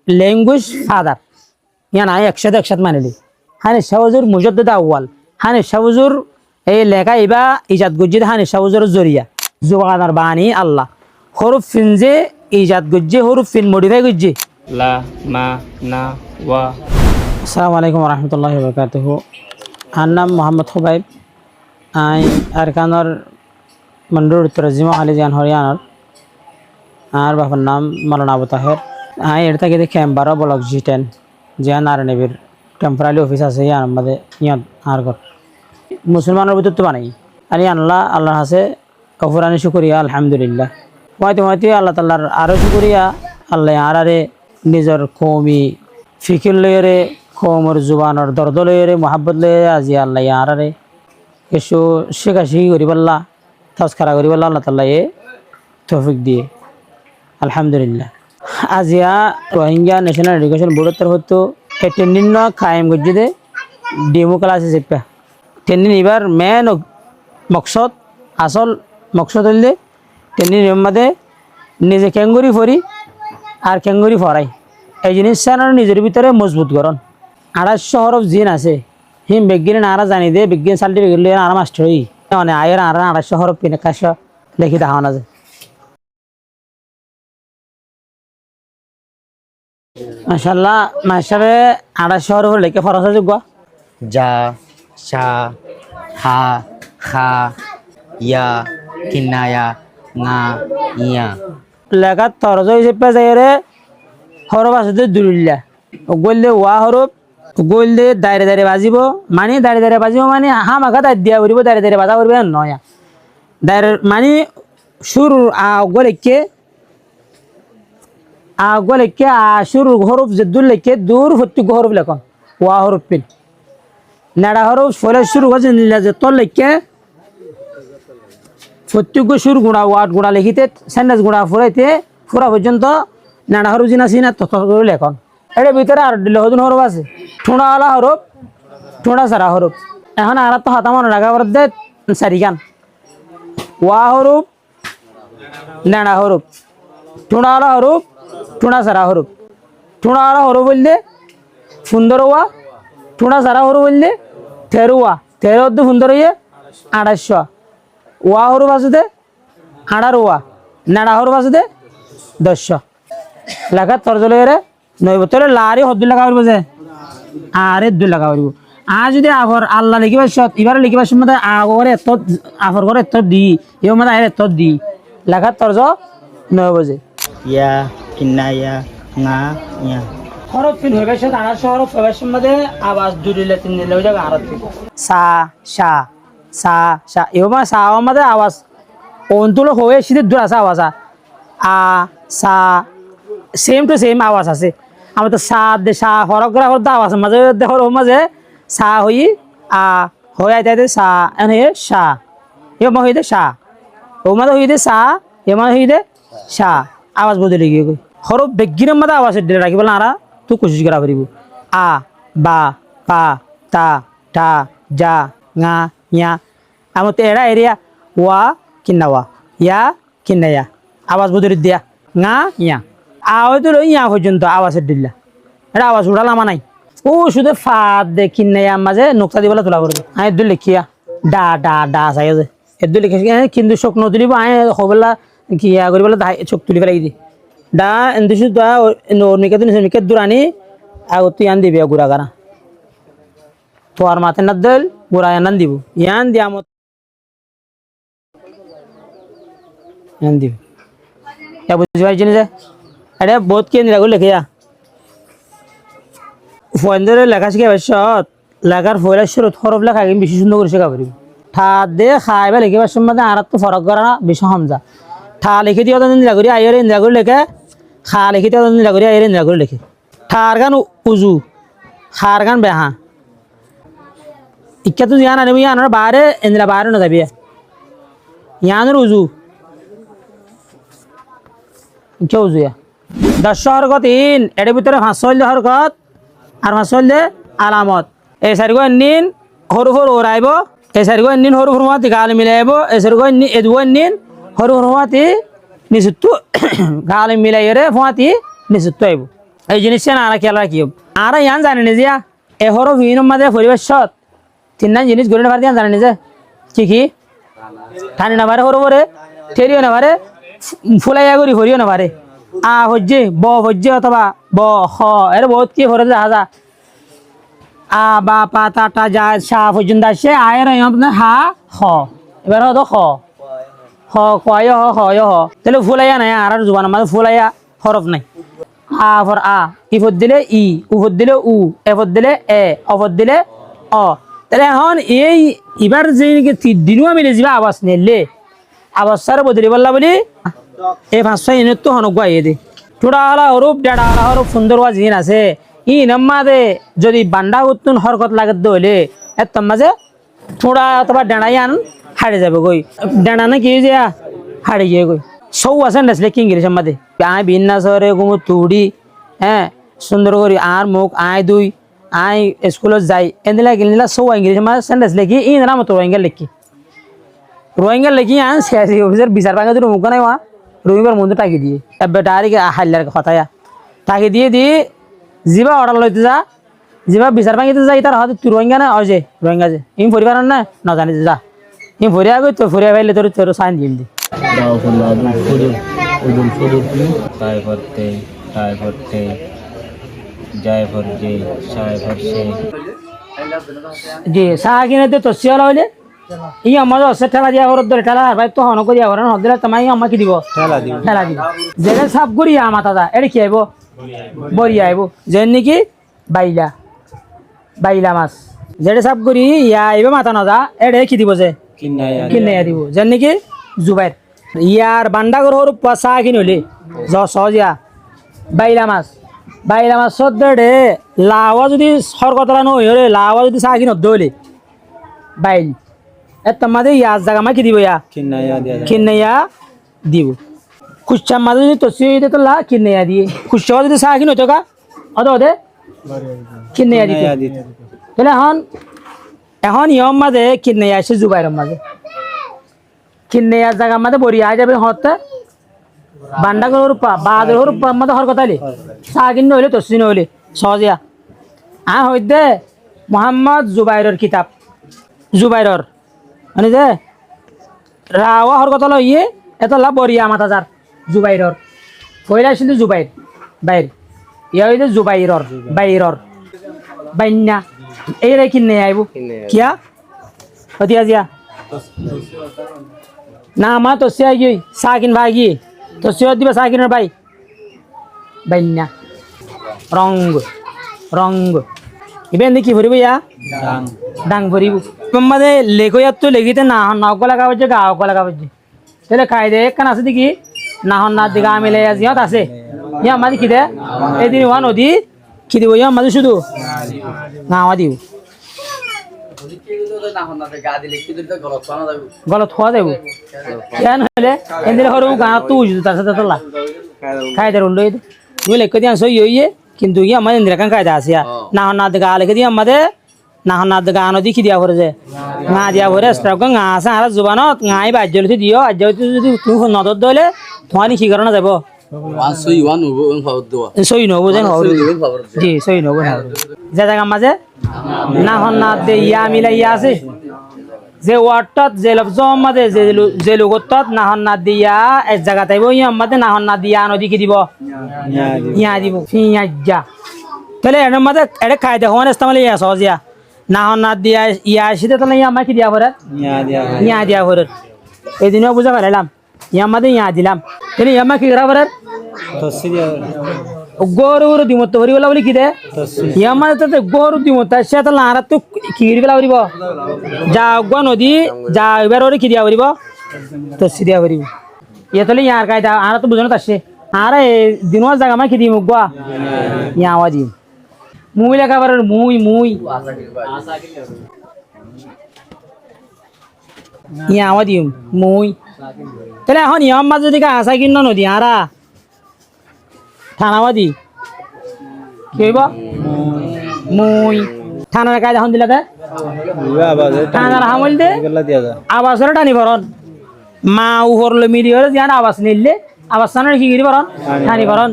Language father ইয়ান আয় একসাথে মানিলি হানি শাহজুর মুজাদ্দিদ আউয়াল হানি শাহজুর এই লেখা ইবা ইজাদ গজ্জিদ হানি শাহজুর জরিয়া জুবানার বানি আল্লাহ হরফ ফিন যে ইজাদ গজ্জি হরফ ফিন মডিফাই গজ্জি লা মা না ওয়া। আসসালামু আলাইকুম রহমতুল্লাহ বরকাতুহু। আর নাম মোহাম্মদ খুবাইব। আই আরকানর মন্ডুর তরজিমা আলী জান হরিয়ানার আর বাবার নাম মালানা আবু তাহের। আই এর থেকে দেখে এম্বারো ব্লক G10 জিয়া নারায়ণবীর টেম্পোরারি অফিস আছে ইয়ার আমাদের ইয়াত আর ঘর মুসলমানের ভিতর তো বানাই আর আল্লাহর হাসে কফুরানি শুকরিয়া আলহামদুলিল্লাহ। হয়তো আল্লাহ তাল্লার আরও শুকরিয়া আল্লাহ আরে নিজের কৌমি ফিকির লইরে কৌমর জুবানোর দর্দ লইরে মোহাব্বত লইরে আজি আল্লাহ আরে কিছু শেখাশিখি করি পাল্লা তস্কারা করি পাল্লা আল্লাহ তাল্লাহ এ তৌফিক দিয়ে আলহামদুলিল্লাহ। আজিয়া রোহিঙ্গা ন্যাশনাল এডুকেশন বোর্ডের তরফ ট্রেনিং কায়েম করছি দে ডেমো ক্লাস চেপা ট্রেনিং এবার মেন মকসদ আসল মকসদ হইলে ট্রেনিং মধ্যে নিজে কেঙ্গুরি ফরি আর কেঙ্গুরি ফরাই এই জিনিস নিজের ভিতরে মজবুত করন। 250 হরফ জিন আছে হিম বিজ্ঞানী আরা জানি দে বিজ্ঞান সার্টিফিকেট লিয়ে আর মাস্টার হই মানে আয়ের আর 250 হরফ পিনে কাশ লিখি দেখা না যায় মাশাআল্লাহ। মাস্টারে 250 হরফ লিখে ফরাসি যোগ্য যা শা হা খা ইয়া কিনায়া না ইয়া লেখা তরজ হিসেবে যাই রে হরফ আছে দুলিল্লা গললে ওয়া হরফ গললে দাঁড়ে বাজিব মানে দাঁড়ে বাজিব মানে হামাখা দাঁড় দিয়া উড়িব দাঁড়ে বাজা উড়বে নয়া দাঁড়ে মানে সুর আগলেকে সুর হরফ যে দূর লেখে দূর প্রত্যেক হরফ লেখন ওয়া হরফ পিন নাড়া হরফ ফলে শুরু করছে যে তোর লেখে প্রত্যেক সুর গুণা ওয়ার্ড গুণা লিখিতে সেন্টেন্স গুণা ফুরাইতে ফুরা পর্যন্ত নানা হরফ জিনা সিনা তত করে লেখন। এটার ভিতরে আর লহদুন হরফ আছে ঠোঁড়াওয়ালা হরফ ঠোঁড়া সারা হরফ এখন আর তো হাতা মনে রাখা দে চারি গান ওয়া হরফ নানা হরফ ঠোঁড়াওয়ালা হরফ ঠোঁড়া সারা হরফ ঠোঁড়াওয়ালা হরফ বললে সুন্দর ওয়া ঠোঁড়া সারা হরফ বললে 13 ওয়া 13 সুন্দর হইয়ে 250 ওয়া হরফ আছে দে 18 ওয়া নাড়া হরফ আছে দে 10 লেখা তরজলে রে নয় বতরে লারি হদ্দু লাগা হইব যে আরে দু লাগা হইব আর যদি আফর আল্লাহ লিখিবার সত এবারে লিখিবার সময় আগরে এত আফর করে এত দি এও মানে আরে এত দি লেখা তরজ নয় বজে ইয়া কিনায়া না ইয়া হরফ পিন হইবে সত 250 হরফ হইবার সময় আওয়াজ দুলিলে তিন দিলে ওই জায়গা আরত সা শা সা সা এও মানে সা আমাদের আওয়াজ অন্তুল হয়ে সিধে দূর আছে আওয়াজ আ সা সেম টু সেম আওয়াজ আছে আমাদের সা দে সা হরগ্রাফ আওয়াজ মাঝে দেখর মাঝে সা হই আ হয়ে আইতে সা এন হে সা এও মা হইতে সা ও মাঝে হইতে সা এ মানে হইতে সা আওয়াজ বদলে গিয়ে হরফ বেগিনের মাঝে আওয়াজ দিলে রাখিব না আরা তো কোশিশ করা করিব আ বা পা তা টা যা ngা ইয়া আমতে এরা এরিয়া ওয়া কিন্নাওয়া ইয়া কিন্নায়া আওয়াজ বদলে দিয়া ngা ইয়া আওয়াজ ইয়া পর্যন্ত আওয়াজের দিল্লা এটা আওয়াজ উড়ালামা নাই ও শুধু ফাদ দে কিন্নায়া মাঝে নোকতা দিবলা তোলা করবে আয় দুল লিখিয়া ডা ডা ডা চাই যে এদুল লিখে কিন্তু চোখ নতুলিব আয় হবেলা কিয়া করিবলে চোখ তুলি ফেলাই দি ডা এন্দুসু দা নিকে দূরানি আগত ইয়ান দিবি গুড়া গানা তোর মাথে না দল গুড়া ইয়ান দিব ইয়ান দিয়া মত ইয়ান দিব ইয়া বুঝি পাইছি যে আরে বহুত কে নিরাগুল লেখিয়া ফোনদের লেখা শিখে পাইছত লেখার ফয়লা শুরু হরফ লেখা কিন্তু বেশি সুন্দর করে শেখা পারিব ঠা দে খাইবা লিখিবার সময় আর তো ফরক করা না বেশি সমঝা ঠা লিখি দিও তো নিরাগুরি আইরে নিরাগুরি লেখে খা লিখি দিও তো নিরাগুরি আইরে নিরাগুরি লেখে ঠার গান উজু খার গান বেহা ইকা তো ইয়ান আনিব ইয়ানোর বাইরে ইন্দিরা বাইরে না যাবি ইয়ানোর উজু কে উজু ইয়া 10 হরকত ইন এর ভিতরে 500 হরকত আর 500 আলামত এই সারিগো নিন হরফ ওরাইব এই সারিগো নিন হরফ মাতি গাল মিলাইব এই সারিগো নি এদুগো নিন হরফ মাতি নিসুতু গাল মিলাইরে ফাতি নিসুতু আইব এই জিনিসটা না আর খেয়াল রাখিও আর ইয়ান জানেনি যে এহরো ভিন্ন মাঝে পরিবেশত তিনটা জিনিস গড়ে নেবার দিয়ান জানেনি যে কি ঠানি না পারে হরো পরে ঠেরিও না পারে ফুলাইয়া করি হরিও না পারে আ হজ্জে ব হজ্জে অথবা ব হ এর বহুত কি হরে দেখা আ বা পা তা টা যা সা পর্যন্ত আসে আয়ের আপনার হা হ এবার হতো হ হ কয় হ হয় হ তাহলে ফুলাইয়া নাই আর জুবান আমাদের ফুলাইয়া হরফ নাই আ ফর আ ইফত দিলে ই উফত দিলে উ এফত দিলে এ অফত দিলে অ তাহলে এখন এই এবার যে দিনও আমি যাবা আবাস নিলে আবাসার বদলি বললা বলি এই 500 ইউনিট তো হনক গাইয়ে দে টোড়া হলা হরুপ ডেড়া হলা হরুপ সুন্দর ওয়া জিন আছে ই নাম্মাদে যদি বান্ডা উত্তুন হরকত লাগত দলে এত মাঝে টোড়া অথবা ডেড়াই আন হাড়ে যাবে গই ডেড়া না কি যে হাড়ে গিয়ে গই সৌ আছে নাসলে কি ইংলিশ মাদে আয় বিন্যাসরে গুমু তুড়ি হ্যাঁ সুন্দর করি আর মুখ আয় দুই আয় স্কুলত যাই এদিলা গিলা সৌ ইংলিশ মাদে সেন্টেন্স লেখি ই নাম তো রোহিঙ্গা লেখি রোহিঙ্গা লেখি আন সিয়াসি অফিসার বিচার পাঙ্গা তো মুখ নাই ওয়া রবিবার মধ্যে টাকি দিয়ে এবার ডাইরেক্ট হাইলার কথায়া টাকি দিয়ে দিয়ে যিবা অর্ডার লইতে যা যিবা বিচার ভাঙিতে যাই তার হয়তো তুই রোহিঙ্গা না অজে রোহিঙ্গা যে ইম পরিবার না না জানি যা ইম ফরিয়া গই তো ফরিয়া ভাইলে তোর সাইন দিম দি তাই ভরতে তাই ভরতে যায় ভরতে সায় ভরছে জি সাহা কিনে তো তসিয়া লইলে ই আমার অসে ঠেলা দিয়া ওর ধরে ঠেলা ভাই তো হন করিয়া ওর হদিলে তোমাই আমা কি দিব ঠেলা দিব যেটা সাপ করিয়া মাথা দা এর কি আইব বড়ি আইব যেন নাকি বাইলা বাইলা মাছ যেটা সাপ করি ইয়া আইব মাথা না দা এড়ে কি দিব যে কিনাইয়া দিব যেন নাকি জুবাইর ইয়ার বান্ডা গরুর পাশা কিন হলে সহজিয়া বাইলা মাছ সদ্দে লাওয়া যদি সরকতরা নই হলে লাওয়া যদি চা কিন হলে বাইল এত মাঝে ইয়ার জায়গা মা কি দিব ইয়া কিনাইয়া দিব খুশার মাঝে যদি তসি হইতে তো লা কিনাইয়া দিয়ে খুশা যদি চা কিন হইতো কা অত ওদে কিনাইয়া দিতে তাহলে এখন ইয়ম মাঝে কিনাইয়া আসে জুবাইরের মাঝে কিনাইয়ার জায়গা মাঝে বড়িয়া যাবে হতে বান্ডা গরুর পা বাদর হর পা মাঝে হর কথাইলে চা কিন হইলে তসি নইলে সহজিয়া হইতে মোহাম্মদ জুবাইরের কিতাব জুবাইরের মানে যে রাওয়া হর কথা লইয়ে এত লাভ বরিয়া মাথা যার জুবাইরর কইলা ছিল জুবাইর বাইর ইয়া হইতে জুবাইরর বাইরর বাইন্না এই রে কিনে আইবো কিয়া অতিয়া জিয়া না মা তো সে আই সাকিন ভাগি তো সে দিবা সাকিনের ভাই বাইন্না রং ইবেন দেখি ভরিব ইয়া ডাং ভরিব মানে লেখইয়া তো লেগিতে না নক লাগা হচ্ছে গাও লাগা হচ্ছে তাহলে খাই দে কান আছে দেখি না হন না দিগা মিলে জিয়ত আছে ইয়া মাদি কি দে এদিন ওয়া নদী কি দিব ইয়া মাদি শুধু না দিব গলত খোয়া দেব কেন হলে এদিন হরু গা তুই তার সাথে তোলা খাই দে রুল তুই লেখ দিয়ে সই ইয়ে কিন্তু ইয়া আমাদের ইন্দিরা কায়দা আছে না হন না দিগা লেখে দিয়ে আমাদের না হন না দিগা নদী কি দিয়া ভরে যে না দিয়া ভরে স্ট্রাক গা আছে আর জুবানত গাই বাজ্যলতে দিও আজ্যলতে যদি তুমি নদর দলে তোমার কি কারণে যাব সই নবো যেন জি সই নবো যে জায়গা মাঝে না হন না দে ইয়া মিলা ইয়া আছে যে ওয়ার্ডত যে লফজ মাঝে যে লোকত না হন না দিয়া এক জায়গা তাইব ইয়া মাঝে না হন না দিয়া নদী কি দিব ইয়া দিব ফিয়াজ্জা তাহলে এর মাঝে এটা কায়দা হওয়ার ইস্তেমাল ইয়া সহজিয়া না হন না দিয়া ইয়া আসিতে তাহলে ইয়া আমাকে দিয়া ভরে ইয়া দিয়া ভরে এই দিনও বুঝা পারলাম ইয়া মাঝে ইয়া দিলাম তাহলে ইয়া আমাকে করা ভরে গরুর দিমত ভরি বলা বলি কি দে ইয়া মাঝে তো গরুর দিমত সে তাহলে আর তো কিরি বেলা ভরিব যা গো নদী যা এবার ওরে কি দিয়া ভরিব তো সিরিয়া ভরিব ইয়া তাহলে ইয়ার কায়দা আর তো বুঝানো আসছে আর দিনও জায়গা আমার কি দিম গা ইয়া আওয়াজ দিম মুই লেখা পারে মুই ইয়া আওয়াজ দিম মুই তাহলে এখন ইয়াম মাঝে যদি আসা কিন্ন নদী আরা থানাবাদী কি হইব মুই থানার কায়দা এখন দিলা থানার হামল দে আবাসরে টানি ভরন মা উহর মিলি হলে আবাস নিলে আবাস কি করি ভরন টানি ভরন